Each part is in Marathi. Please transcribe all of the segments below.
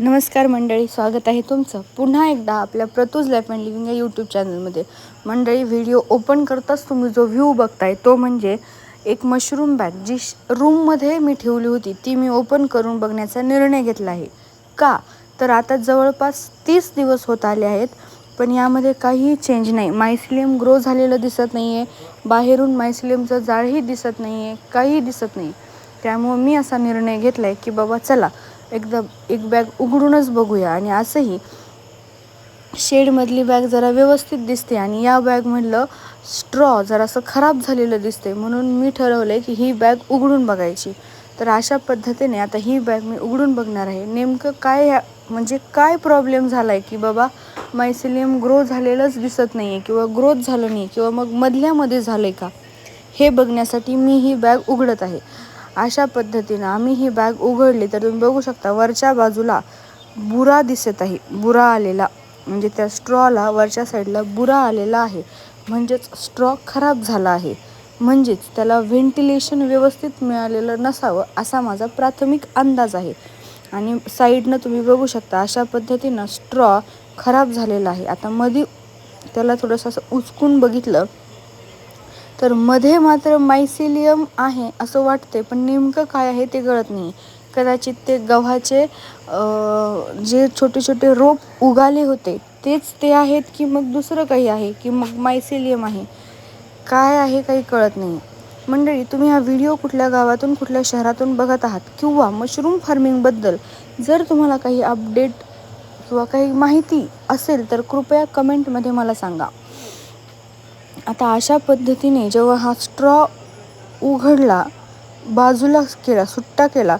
नमस्कार मंडळी, स्वागत आहे तुमचं पुन्हा एकदा आपल्या प्रतूज लाईफ अँड लिव्हिंग या यूट्यूब चॅनलमध्ये. मंडळी, व्हिडिओ ओपन करताच तुम्ही जो व्ह्यू बघताय तो म्हणजे एक मशरूम बॅग जी रूममध्ये मी ठेवली होती ती मी ओपन करून बघण्याचा निर्णय घेतला आहे. का तर आता जवळपास 30 दिवस होत आले आहेत, पण यामध्ये काहीही चेंज नाही. मायसिलियम ग्रो झालेलं दिसत नाही आहे, बाहेरून मायसिलियमचं जाळही दिसत नाही आहे, काहीही दिसत नाही. त्यामुळं मी असा निर्णय घेतला आहे की बाबा चला एकदा एक बॅग उघडूनच बघूया. आणि असंही शेडमधली बॅग जरा व्यवस्थित दिसते आणि या बॅगमधलं स्ट्रॉ जरासं खराब झालेलं दिसते, म्हणून मी ठरवलं आहे की ही बॅग उघडून बघायची. तर अशा पद्धतीने आता ही बॅग मी उघडून बघणार आहे. नेमकं काय प्रॉब्लेम झाला आहे की बाबा मायसिलियम ग्रो झालेलंच दिसत नाही आहे किंवा ग्रोथ झालं नाही किंवा मग मधल्यामध्ये झालं आहे का, हे बघण्यासाठी मी ही बॅग उघडत आहे. अशा पद्धतीनं आम्ही ही बॅग उघडली तर तुम्ही बघू शकता वरच्या बाजूला बुरा दिसत आहे. बुरा आलेला म्हणजे त्या स्ट्रॉला वरच्या साईडला बुरा आलेला आहे, म्हणजेच स्ट्रॉ खराब झाला आहे, म्हणजेच त्याला व्हेंटिलेशन व्यवस्थित मिळालेलं नसावं असा माझा प्राथमिक अंदाज आहे. आणि साईडनं तुम्ही बघू शकता अशा पद्धतीनं स्ट्रॉ खराब झालेला आहे. आता मध्ये त्याला थोडंसं असं उचकून बघितलं तर मध्ये मात्र मायसिलियम आहे असं वाटते, पण नेमकं काय आहे ते कळत नाही. कदाचित ते गव्हाचे जे छोटे छोटे रोप उगाले होते तेच ते आहेत की मग दुसरं काही आहे की मग मायसिलियम आहे, काय आहे काही कळत नाही. मंडळी, तुम्ही हा व्हिडिओ कुठल्या गावातून कुठल्या शहरातून बघत आहात किंवा मशरूम फार्मिंगबद्दल जर तुम्हाला काही अपडेट किंवा काही माहिती असेल तर कृपया कमेंटमध्ये मला सांगा. आता अशा पद्धतीने जेव्हा हा स्ट्रॉ उघडला, बाजूला केला, सुट्टा केला,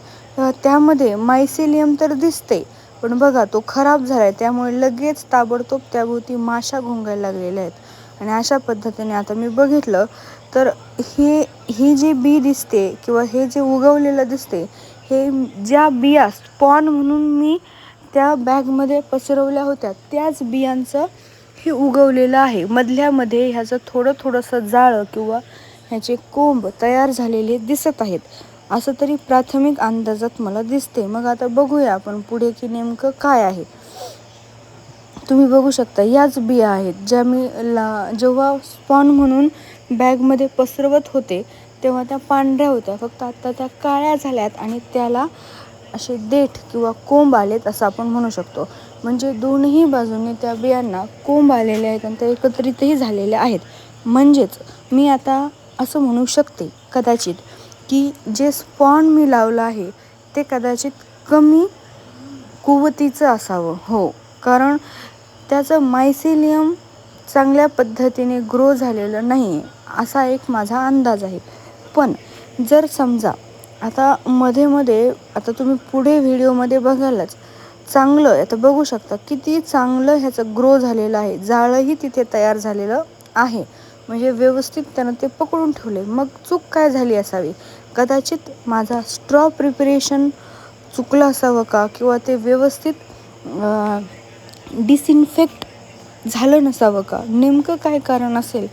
त्यामध्ये मायसिलियम तर दिसते, पण बघा तो खराब झाला आहे. त्यामुळे लगेच ताबडतोब त्याभोवती माशा घुंगायला लागलेल्या आहेत. आणि अशा पद्धतीने आता मी बघितलं तर ही जी बी दिसते किंवा हे जे उगवलेलं दिसते, हे ज्या बिया स्पॉन म्हणून मी त्या बॅगमध्ये पसरवल्या होत्या त्याच बियांचं हे उगवलेलं आहे. मधल्यामध्ये ह्याचं थोडंसं जाळं किंवा ह्याचे कोंब तयार झालेले दिसत आहेत, असं तरी प्राथमिक अंदाजात मला दिसते. मग आता बघूया आपण पुढे की नेमकं काय आहे. तुम्ही बघू शकता याच बिया आहेत ज्या मी जेव्हा स्पॉन म्हणून बॅगमध्ये पसरवत होते तेव्हा त्या पांढऱ्या होत्या, फक्त आता त्या काळ्या झाल्यात आणि त्याला असे देठ किंवा कोंब आलेत असं आपण म्हणू शकतो. म्हणजे दोन्ही बाजूने त्या बियांना कोंब आलेले आहेत आणि ते एकत्रितही झालेले आहेत. म्हणजेच मी आता असं म्हणू शकते कदाचित की जे स्पॉन मी लावलं आहे ते कदाचित कमी कुवतीचं असावं. हो, कारण त्याचं मायसिलियम चांगल्या पद्धतीने ग्रो झालेलं नाही आहे असा एक माझा अंदाज आहे. पण जर समजा आता मध्ये आता तुम्ही पुढे व्हिडिओमध्ये बघालच चांगलं आता बघू शकता किती चांगलं ह्याचं ग्रो झालेलं आहे, जाळंही तिथे तयार झालेलं आहे, म्हणजे व्यवस्थित त्यानं ते पकडून ठेवले. मग चूक काय झाली असावी, कदाचित माझा स्ट्रॉ प्रिपरेशन चुकलं असावं का, किंवा ते व्यवस्थित डिसइन्फेक्ट झालं नसावं का, नेमकं काय कारण असेल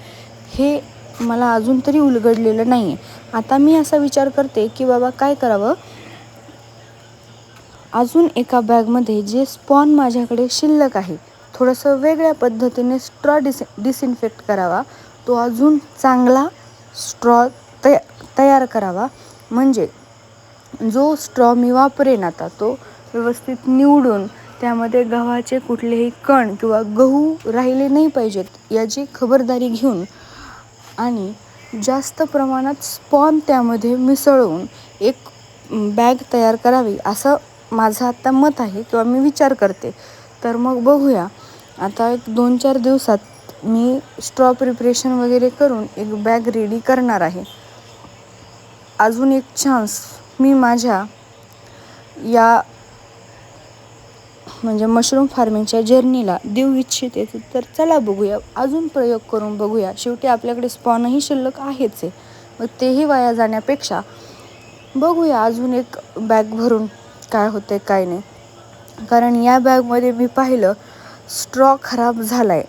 हे मला अजून तरी उलगडलेलं नाही आहे. आता मी असा विचार करते की बाबा काय करावं, अजून एका बॅगमध्ये जे स्पॉन माझ्याकडे शिल्लक आहे थोडंसं वेगळ्या पद्धतीने स्ट्रॉ डिसइन्फेक्ट करावा, तो अजून चांगला स्ट्रॉ तयार करावा. म्हणजे जो स्ट्रॉ मी वापरेन आता तो व्यवस्थित निवडून त्यामध्ये गव्हाचे कुठलेही कण किंवा गहू राहिले नाही पाहिजेत याची खबरदारी घेऊन आणि जास्त प्रमाणात स्पॉन त्यामध्ये मिसळून एक बॅग तयार करावी असं माझं आत्ता मत आहे किंवा मी विचार करते. तर मग बघूया आता एक 2-4 दिवसात मी स्ट्रॉ प्रिपरेशन वगैरे करून एक बॅग रेडी करणार आहे. अजून एक चान्स मी माझ्या या म्हणजे मशरूम फार्मिंगच्या जर्नीला देऊ इच्छिते. तर चला बघूया, अजून प्रयोग करून बघूया. शेवटी आपल्याकडे स्पॉनही शिल्लक आहेच आहे, मग तेही वाया जाण्यापेक्षा बघूया अजून एक बॅग भरून काय होते काय नाही. कारण या बॅगमध्ये मी पाहिलं स्ट्रॉ खराब झाला आहे,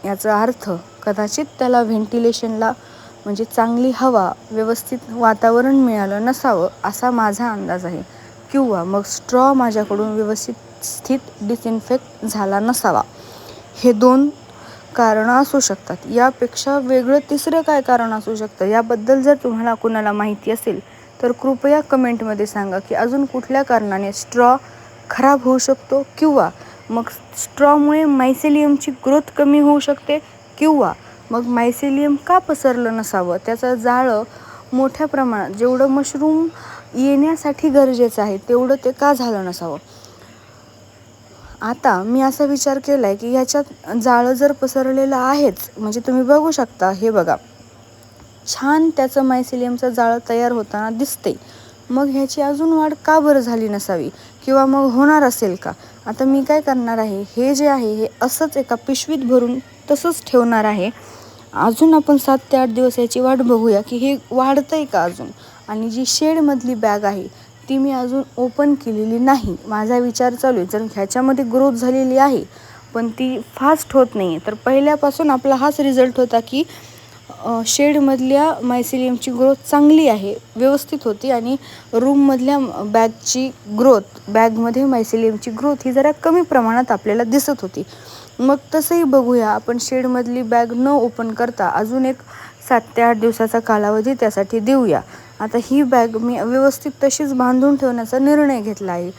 याचा अर्थ कदाचित त्याला व्हेंटिलेशनला म्हणजे चांगली हवा व्यवस्थित वातावरण मिळालं नसावं असा माझा अंदाज आहे. किंवा मग स्ट्रॉ माझ्याकडून व्यवस्थित डिसइन्फेक्ट झाला नसावा. हे 2 कारणं असू शकतात. यापेक्षा वेगळं तिसरं काय कारण असू शकतं, याबद्दल जर तुम्हाला कुणाला माहिती असेल तर कृपया कमेंटमध्ये सांगा की अजून कुठल्या कारणाने स्ट्रॉ खराब होऊ शकतो, किंवा मग स्ट्रॉमुळे मायसेलियमची ग्रोथ कमी होऊ शकते, किंवा मग मायसेलियम का पसरलं नसावं, त्याचं जाळं मोठ्या प्रमाणात जेवढं मशरूम येण्यासाठी गरजेचं आहे तेवढं ते का झालं नसावं. आता मी असा विचार केला आहे की ह्याच्यात जाळं जर पसरलेलं आहेच, म्हणजे तुम्ही बघू शकता, हे बघा छान त्याचं मायसेलियमचं जाळं तयार होताना दिसते, मग ह्याची अजून वाढ का बरं झाली नसावी, किंवा मग होणार असेल का. आता मी काय करणार आहे, हे जे आहे हे असंच एका पिशवीत भरून तसंच ठेवणार आहे. अजून आपण 7 ते 8 दिवस याची वाट बघूया की हे वाढतंय का अजून. आणि जी शेडमधली बॅग आहे ती मी अजून ओपन केलेली नाही. माझा विचार चालू आहे, जर ह्याच्यामध्ये ग्रोथ झालेली आहे पण ती फास्ट होत नाही आहे, तर पहिल्यापासून आपला हाच रिझल्ट होता की शेडमधल्या मायसेलियमची ग्रोथ चांगली आहे, व्यवस्थित होती, आणि रूममधल्या बॅगमध्ये मायसेलियमची ग्रोथ ही जरा कमी प्रमाणात आपल्याला दिसत होती. मग तसंही बघूया, आपण शेडमधली बॅग न ओपन करता अजून एक 7 ते 8 दिवसाचा कालावधी त्यासाठी देऊया. आता ही बॅग मी व्यवस्थित तशीच बांधून ठेवण्याचा निर्णय घेतला आहे.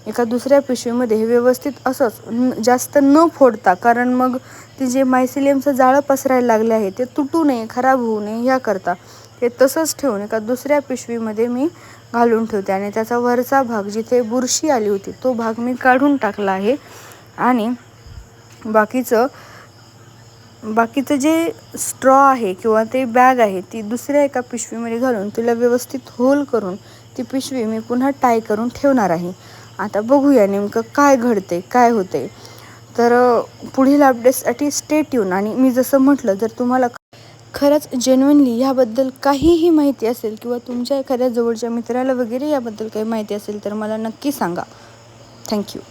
एका दुसऱ्या पिशवीमध्ये हे व्यवस्थित असंच जास्त न फोडता, कारण मग ते जे मायसेलियमचं जाळं पसरायला लागले आहे ते तुटू नये, खराब होऊ नये याकरता ते तसंच ठेवून एका दुसऱ्या पिशवीमध्ये मी घालून ठेवते. आणि त्याचा वरचा भाग, जिथे बुरशी आली होती तो भाग मी काढून टाकला आहे. आणि बाकीचं जे स्ट्रॉ आहे किंवा ते बॅग आहे ती दुसऱ्या एका पिशवीमध्ये घालून तिला व्यवस्थित होल करून ती पिशवी मी पुन्हा टाय करून ठेवणार आहे. आता बघूया नेमकं काय घडते, काय होते. तर पुढील अपडेट्ससाठी स्टे ट्यून. आणि मी जसं म्हटलं, जर तुम्हाला खरंच जेन्युइनली ह्याबद्दल काहीही माहिती असेल किंवा तुमच्या एखाद्या जवळच्या मित्राला वगैरे याबद्दल काही माहिती असेल तर मला नक्की सांगा. थँक्यू.